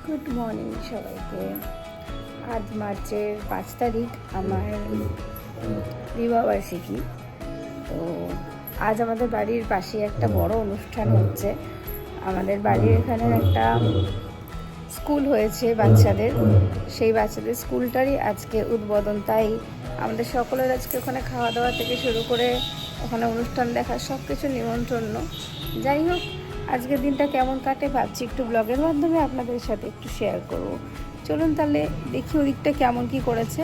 Good morning সবাইকে। আজ মার্চের 5 তারিখ আমার বিবাহবার্ষিকী। তো আজ আমাদের বাড়ির পাশে একটা বড় অনুষ্ঠান হচ্ছে। আমাদের বাড়ির এখানে একটা স্কুল হয়েছে বাচ্চাদের, সেই বাচ্চাদের স্কুলটারই আজকে উদ্বোধন। তাই আমাদের সকলের আজকে ওখানে খাওয়া দাওয়া থেকে শুরু করে ওখানে অনুষ্ঠান দেখা সব কিছু নিমন্ত্রণ। যাই হোক, আজকের দিনটা কেমন কাটে ভাবছি একটু ব্লগের মাধ্যমে আপনাদের সাথে একটু শেয়ার করব। চলুন তাহলে দেখি ওদিকটা কেমন কি করেছে।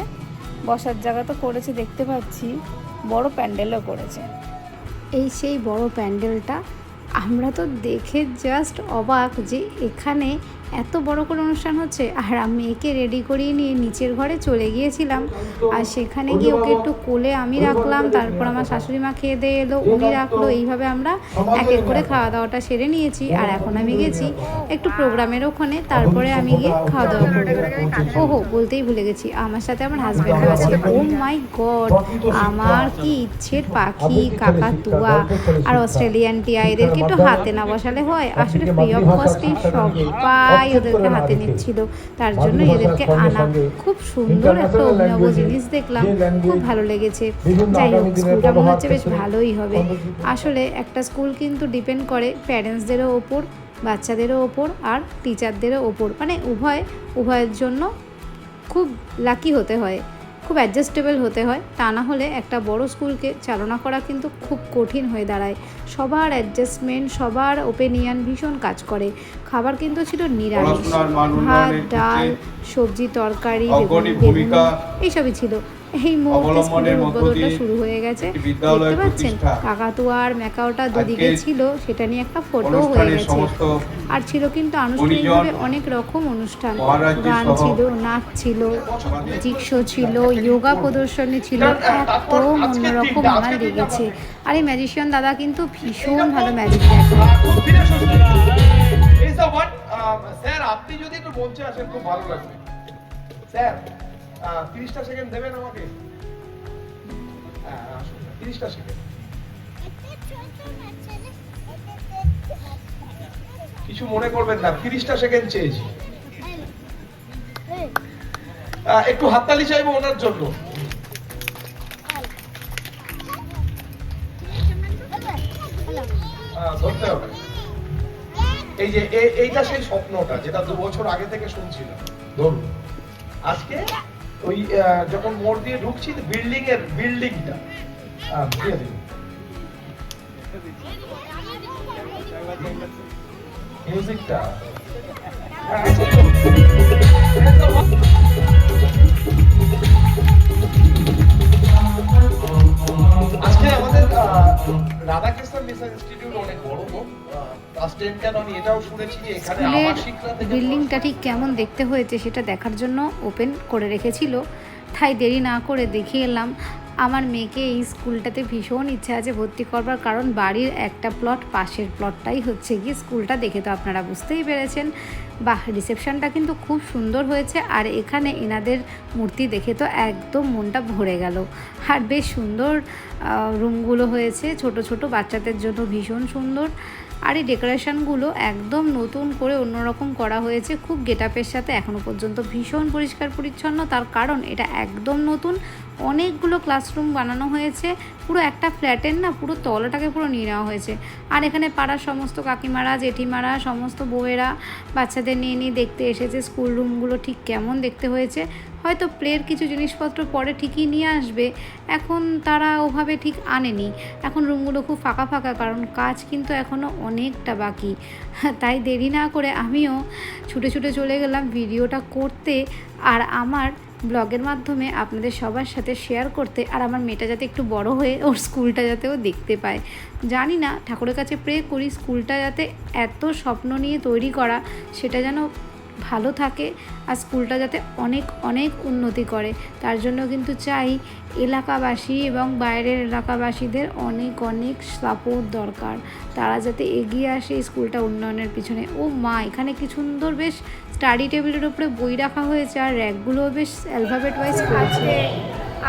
বসার জায়গা তো করেছে দেখতে পাচ্ছি, বড় প্যান্ডেলও করেছে। এই সেই বড় প্যান্ডেলটা আমরা তো দেখে জাস্ট অবাক যে এখানে এত বড় করে অনুষ্ঠান হচ্ছে। আর আমি একে রেডি করিয়ে নিয়ে নিচের ঘরে চলে গিয়েছিলাম। আর সেখানে গিয়ে ওকে একটু কোলে আমি রাখলাম, তারপর আমার শাশুড়ি মা খেয়ে দিয়ে এলো, উনি রাখলো। এইভাবে আমরা এক এক করে খাওয়া দাওয়াটা সেরে নিয়েছি। আর এখন আমি গেছি একটু প্রোগ্রামের ওখানে, তারপরে আমি গিয়ে খাওয়া দাওয়া করবো। ওহো, বলতেই ভুলে গেছি, আমার সাথে আমার হাজব্যান্ডও আছে। ও মাই গড, আমার কি ইচ্ছের পাখি কাকাতুয়া আর অস্ট্রেলিয়ান টিয়া, এদেরকে একটু হাতে না বসালে হয়? আসলে ফ্রি অফ কস্টে সবাই ওদেরকে হাতে নিচ্ছিল, তার জন্য এদেরকে আনা। খুব সুন্দর একটা অভিনব জিনিস দেখলাম, খুব ভালো লেগেছে। যাই হোক, স্কুলটা মনে হচ্ছে বেশ ভালোই হবে। আসলে একটা স্কুল কিন্তু ডিপেন্ড করে প্যারেন্টসদেরও ওপর, বাচ্চাদেরও ওপর আর টিচারদেরও ওপর, মানে উভয়ের জন্য খুব লাকি হতে হয়, খুব অ্যাডজাস্টেবল হতে হয়। তা না হলে একটা বড় স্কুলকে চালনা করা কিন্তু খুব কঠিন হয়ে দাঁড়ায়। সবার অ্যাডজাস্টমেন্ট, সবার ওপিনিয়ন ভীষণ কাজ করে। খাবার কিন্তু ছিল নিরামিষ, ভাত, ডাল, সবজি, তরকারি, বেগুনি এইসবই ছিল। এই মুহূর্তে স্কুলের উদ্বোধনটা শুরু হয়ে গেছে, দেখতে পাচ্ছেন। কাকাতুয়া আর ম্যাকাওটা দুদিকে ছিল, সেটা নিয়ে একটা ফটো হয়ে গেছে। আর ছিল কিন্তু আনুষ্ঠানিকভাবে অনেক রকম অনুষ্ঠান, গান ছিল, নাচ ছিল, জিক্সো ছিল, যোগা প্রদর্শনী ছিল, এত অন্যরকম আমার লেগেছে। আর এই ম্যাজিশিয়ান দাদা কিন্তু ভীষণ ভালো ম্যাজিক দেখে। স্যার, আপনি যদি একটু মঞ্চে আসেন খুব ভালো লাগবে। স্যার, 30টা সেকেন্ড দেবেন আমাকে? হ্যাঁ, আসুন, 30টা সেকেন্ড। কিছু মনে করবেন না, 30টা সেকেন্ড চেয়েছি। একটু হাততালি চাইবো ওনার জন্য। ধরতে হবে। এই যে এইটা সেই স্বপ্নটা যেটা 2 বছর আগে থেকে শুনছিলাম। ধরুন, আজকে ওই যখন মোড় দিয়ে ঢুকছি বিল্ডিংটা দিয়ে দিন মিউজিকটা। আজকে আমাদের রাধাকৃষ্ণন মিশন ইনস্টিটিউট অনেক বড় তো, স্কুলের বিল্ডিংটা ঠিক কেমন দেখতে হয়েছে সেটা দেখার জন্য ওপেন করে রেখেছিল। তাই দেরি না করে দেখে এলাম। আমার মেয়েকে এই স্কুলটাতে ভীষণ ইচ্ছা আছে ভর্তি করবার, কারণ বাড়ির একটা প্লট, পাশের প্লটটাই হচ্ছে গিয়ে স্কুলটা। দেখে তো আপনারা বুঝতেই পেরেছেন। বাহ, রিসেপশনটা কিন্তু খুব সুন্দর হয়েছে। আর এখানে এনাদের মূর্তি দেখে তো একদম মনটা ভরে গেল। আর বেশ সুন্দর রুমগুলো হয়েছে, ছোট ছোট বাচ্চাদের জন্য ভীষণ সুন্দর। আর এই ডেকোরেশনগুলো একদম নতুন করে অন্যরকম করা হয়েছে, খুব গেটআপের সাথে। এখনও পর্যন্ত ভীষণ পরিষ্কার পরিচ্ছন্ন, তার কারণ এটা একদম নতুন। অনেকগুলো ক্লাসরুম বানানো হয়েছে, পুরো একটা ফ্ল্যাটের না, পুরো তলাটাকে পুরো নিয়ে নেওয়া হয়েছে। আর এখানে পাড়ার সমস্ত কাকিমারা, জেঠিমারা, সমস্ত বউয়েরা বাচ্চাদের নিয়ে দেখতে এসেছে স্কুল রুমগুলো ঠিক কেমন দেখতে হয়েছে। হয়তো প্লের কিছু জিনিসপত্র পরে ঠিকই নিয়ে আসবে, এখন তারা ওভাবে ঠিক আনেনি। এখন রুমগুলো খুব ফাঁকা ফাঁকা, কারণ কাজ কিন্তু এখনও অনেকটা বাকি। তাই দেরি না করে আমিও ছুটে ছুটে চলে গেলাম ভিডিওটা করতে, আর আমার ব্লগের মাধ্যমে আপনাদের সবার সাথে শেয়ার করতে। আর আমার মেয়েটা যাতে একটু বড় হয়ে ওর স্কুলটা যাতেও দেখতে পায়। জানি না, ঠাকুরের কাছে প্রে করি স্কুলটা যাতে এত স্বপ্ন নিয়ে তৈরি করা, সেটা যেন ভালো থাকে, আর স্কুলটা যাতে অনেক অনেক উন্নতি করে। তার জন্য কিন্তু চাই এলাকাবাসী এবং বাইরের এলাকাবাসীদের অনেক অনেক সাপোর্ট দরকার। তারা যাতে এগিয়ে আসে স্কুলটা উন্নয়নের পিছনে। ও মা, এখানে কি সুন্দর বেশ স্টাডি টেবিলের উপরে বই রাখা হয়েছে, আর র্যাকগুলোও বেশ অ্যালফাবেট ওয়াইজ করেছে।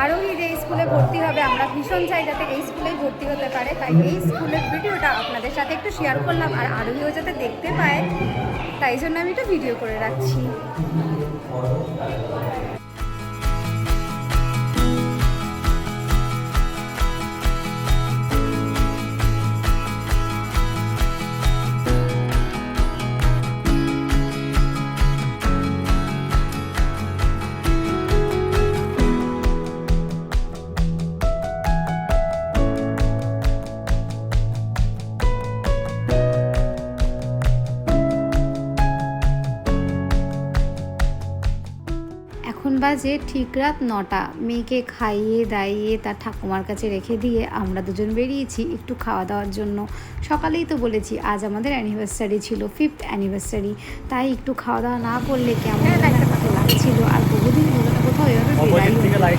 আরোহী যে স্কুলে ভর্তি হবে, আমরা ভীষণ চাই যাতে এই স্কুলেই ভর্তি হতে পারে। তাই এই স্কুলের ভিডিওটা আপনাদের সাথে একটু শেয়ার করলাম, আর আরোহীও যাতে দেখতে পায় তাই জন্য আমি এটা ভিডিও করে রাখছি। এখন বাজে ঠিক রাত 9টা। মেয়েকে খাইয়ে দাইয়ে তার ঠাকুমার কাছে রেখে দিয়ে আমরা দুজন বেরিয়েছি একটু খাওয়া দাওয়ার জন্য। সকালেই তো বলেছি আজ আমাদের অ্যানিভার্সারি ছিল, 5th অ্যানিভার্সারি, তাই একটু খাওয়া দাওয়া না করলে কেমন একটা লাগছিল। আর বহুদিন হলো না কোথাও এভাবে বেরাই,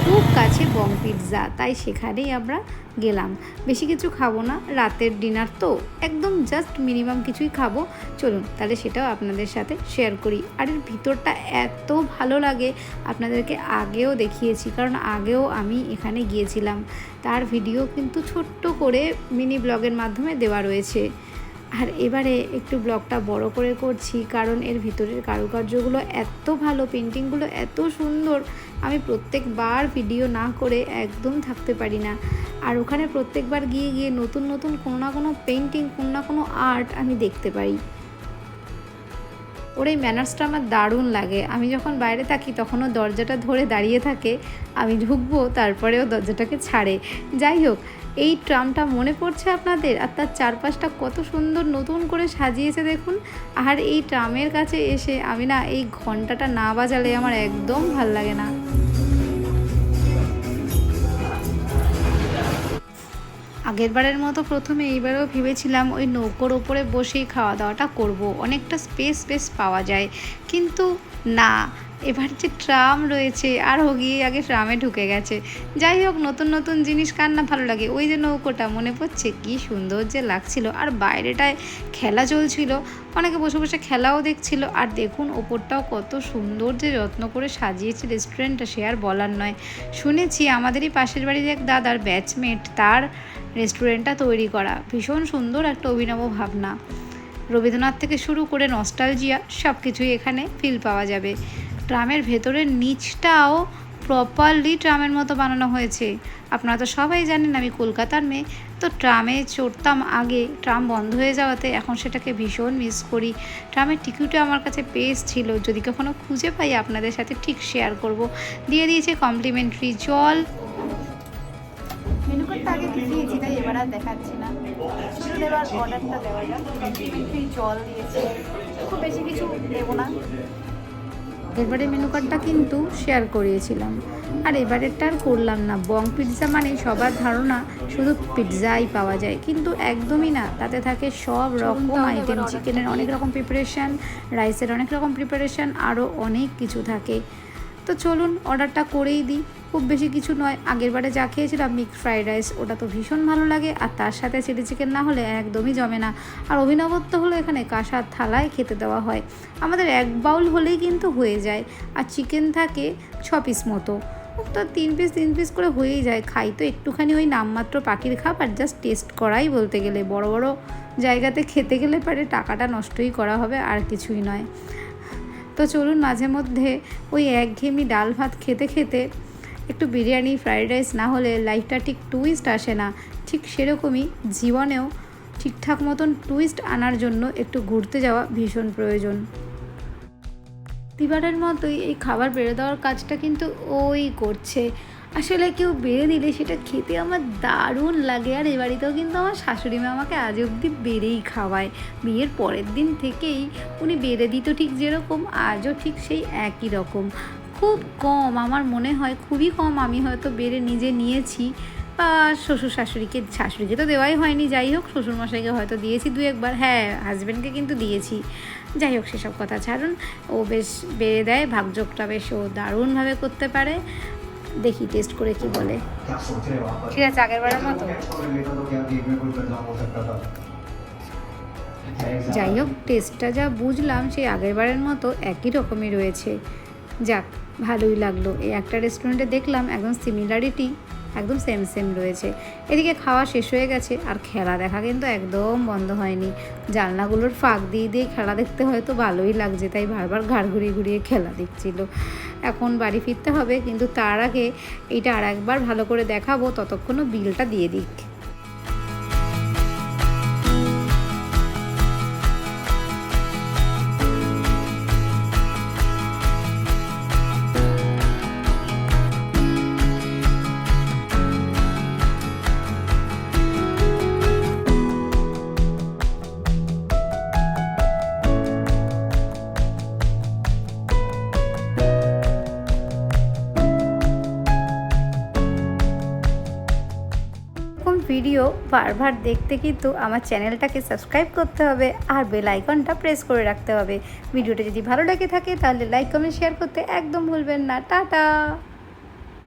খুব কাছে বং পিৎজা, তাই সেখানেই আমরা গেলাম। বেশি কিছু খাবো না, রাতের ডিনার তো, একদম জাস্ট মিনিমাম কিছুই খাবো। চলুন তাহলে সেটাও আপনাদের সাথে শেয়ার করি। আর এর ভিতরটা এত ভালো লাগে, আপনাদেরকে আগেও দেখিয়েছি, কারণ আগেও আমি এখানে গিয়েছিলাম। তার ভিডিও কিন্তু ছোট্ট করে মিনি ব্লগের মাধ্যমে দেওয়া রয়েছে। আর এবারে একটু ব্লগটা বড় করে করছি, কারণ এর ভিতরের কারুকার্যগুলো এত ভালো, পেন্টিংগুলো এত সুন্দর, আমি প্রত্যেকবার ভিডিও না করে একদম থাকতে পারি না। আর ওখানে প্রত্যেকবার গিয়ে গিয়ে নতুন নতুন কোনো না কোনো পেন্টিং, কোনো না কোনো আর্ট আমি দেখতে পাই। ওর এই ম্যানার্সটা আমার দারুণ লাগে। আমি যখন বাইরে থাকি তখনও দরজাটা ধরে দাঁড়িয়ে থাকে, আমি ঢুকবো তারপরেও দরজাটাকে ছাড়ে। যাই হোক, এই ট্রামটা মনে পড়ছে আপনাদের? আর তার চারপাশটা কত সুন্দর নতুন করে সাজিয়েছে দেখুন। আর এই ট্রামের কাছে এসে আমি না এই ঘন্টাটা না বাজালে আমার একদম ভাল লাগে না। আগেরবারের মতো প্রথমে এইবারেও ভেবেছিলাম ওই নৌকোর ওপরে বসেই খাওয়া দাওয়াটা করব, অনেকটা স্পেস পাওয়া যায়, কিন্তু না, এবার যে ট্রাম রয়েছে আর গিয়ে আগে ট্রামে ঢুকে গেছে। যাই হোক, নতুন নতুন জিনিস কার না ভালো লাগে। ওই যে নৌকোটা মনে পড়ছে, কি সুন্দর যে লাগছিল। আর বাইরেটায় খেলা চলছিল, অনেকে বসে বসে খেলাও দেখছিল। আর দেখুন ওপরটাও কত সুন্দর যে যত্ন করে সাজিয়েছে রেস্টুরেন্টটা, সে আর বলার নয়। শুনেছি আমাদেরই পাশের বাড়ির এক দাদার ব্যাচমেট, তার রেস্টুরেন্টটা তৈরি করা, ভীষণ সুন্দর একটা অভিনব ভাবনা। রবীন্দ্রনাথ থেকে শুরু করে নস্টালজিয়া সব কিছুই এখানে ফিল পাওয়া যাবে। ট্রামের ভেতরের নিচটাও প্রপারলি ট্রামের মতো বানানো হয়েছে। আপনারা তো সবাই জানেন আমি কলকাতার মেয়ে, তো ট্রামে চড়তাম আগে, ট্রাম বন্ধ হয়ে যাওয়াতে এখন সেটাকে ভীষণ মিস করি। ট্রামের টিকিটও আমার কাছে পেজ ছিল, যদি কখনো খুঁজে পাই আপনাদের সাথে ঠিক শেয়ার করব। দিয়ে দিয়েছে কমপ্লিমেন্টারি জল। মেনু কার্ডটা আগে দেখিয়েছি, তাই এবার আর দেখাচ্ছি না, শুধু এবার অর্ডারটা দেওয়া যাক। কমপ্লিমেন্টারি জল দিয়েছে, খুব বেশি কিছু দেবো না। এবারে মেনু কার্ডটা কিন্তু শেয়ার করিয়েছিলাম, আর এবারেরটা আর করলাম না। বং পিৎজা মানে সবার ধারণা শুধু পিৎজাই পাওয়া যায়, কিন্তু একদমই না, তাতে থাকে সব রকম আইটেম, চিকেনের অনেক রকম প্রিপারেশান, রাইসের অনেক রকম প্রিপারেশান, আরও অনেক কিছু থাকে। তো চলুন অর্ডারটা করেই দিই। খুব বেশি কিছু নয়, আগেরবারে যা খেয়েছিলাম মিক্সড ফ্রাইড রাইস, ওটা তো ভীষণ ভালো লাগে, আর তার সাথে চিলি চিকেন না হলে একদমই জমে না। আর অভিনবত্ব হলো এখানে কাঁসার থালায় খেতে দেওয়া হয়, আমাদের এক বাউল হলেই কিন্তু হয়ে যায়। আর চিকেন থাকে 6 পিস মতো, তো 3 পিস করে হয়েই যায়। খাই তো একটুখানি ওই নামমাত্র পাখির খাবার, জাস্ট টেস্ট করাই বলতে গেলে। বড় বড় জায়গাতে খেতে গেলে পারে টাকাটা নষ্টই করা হবে, আর কিছুই নয়। তো চলুন, মাঝে মধ্যে ওই একঘেয়েমি ডাল ভাত খেতে খেতে একটু বিরিয়ানি, ফ্রাইড রাইস না হলে লাইফটা ঠিক টুইস্ট আসে না। ঠিক সেরকমই জীবনেও ঠিকঠাক মতন টুইস্ট আনার জন্য একটু ঘুরতে যাওয়া ভীষণ প্রয়োজন। প্রতিবারের মতোই এই খাবার বেড়ে দেওয়ার কাজটা কিন্তু ওই করছে। আসলে কেউ বেড়ে দিলে সেটা খেতে আমার দারুণ লাগে। আর এ বাড়িতেও কিন্তু আমার শাশুড়ি মা আমাকে আজ অবধি বেড়েই খাওয়ায়। বিয়ের পরের দিন থেকেই উনি বেড়ে দিত ঠিক যেরকম, আজও ঠিক সেই একই রকম। খুব কম, আমার মনে হয় খুবই কম আমি হয়তো বেড়ে নিজে নিয়েছি, বা শাশুড়িকে তো দেওয়াই হয়নি। যাই হোক, শ্বশুরমশাইকে হয়তো দিয়েছি 2-1 বার, হ্যাঁ হাজব্যান্ডকে কিন্তু দিয়েছি। যাই হোক, সেসব কথা ছাড়ুন, ও বেশ বেড়ে দেয়, ভাগযোগটা বেশ ও দারুণভাবে করতে পারে। দেখি টেস্ট করে কি বলে। ঠিক আছে, আগেরবারের মতো। যাই হোক, টেস্টটা যা বুঝলাম সেই আগেরবারের মতো একই রকমই রয়েছে। যাক, ভালোই লাগলো। এই একটা রেস্টুরেন্টে দেখলাম একদম সিমিলারিটি একদম সেম সেম রয়েছে। এদিকে খাওয়া শেষ হয়ে গেছে, আর খেলা দেখা কিন্তু একদম বন্ধ হয়নি। জানলাগুলোর ফাঁক দিয়ে দিয়ে খেলা দেখতে হয়তো ভালোই লাগছে, তাই বারবার ঘাড় ঘুরিয়ে ঘুরিয়ে খেলা দেখছিল। এখন বাড়ি ফিরতে হবে, কিন্তু তার আগে এটা আর একবার ভালো করে দেখাবো, ততক্ষণও বিলটা দিয়ে দিক। ভিডিও বারবার দেখতে কিন্তু আমার চ্যানেলটাকে সাবস্ক্রাইব করতে হবে আর বেল আইকনটা প্রেস করে রাখতে হবে। ভিডিওটা যদি ভালো লেগে থাকে তাহলে লাইক কমেন্ট শেয়ার করতে একদম ভুলবেন না। টাটা।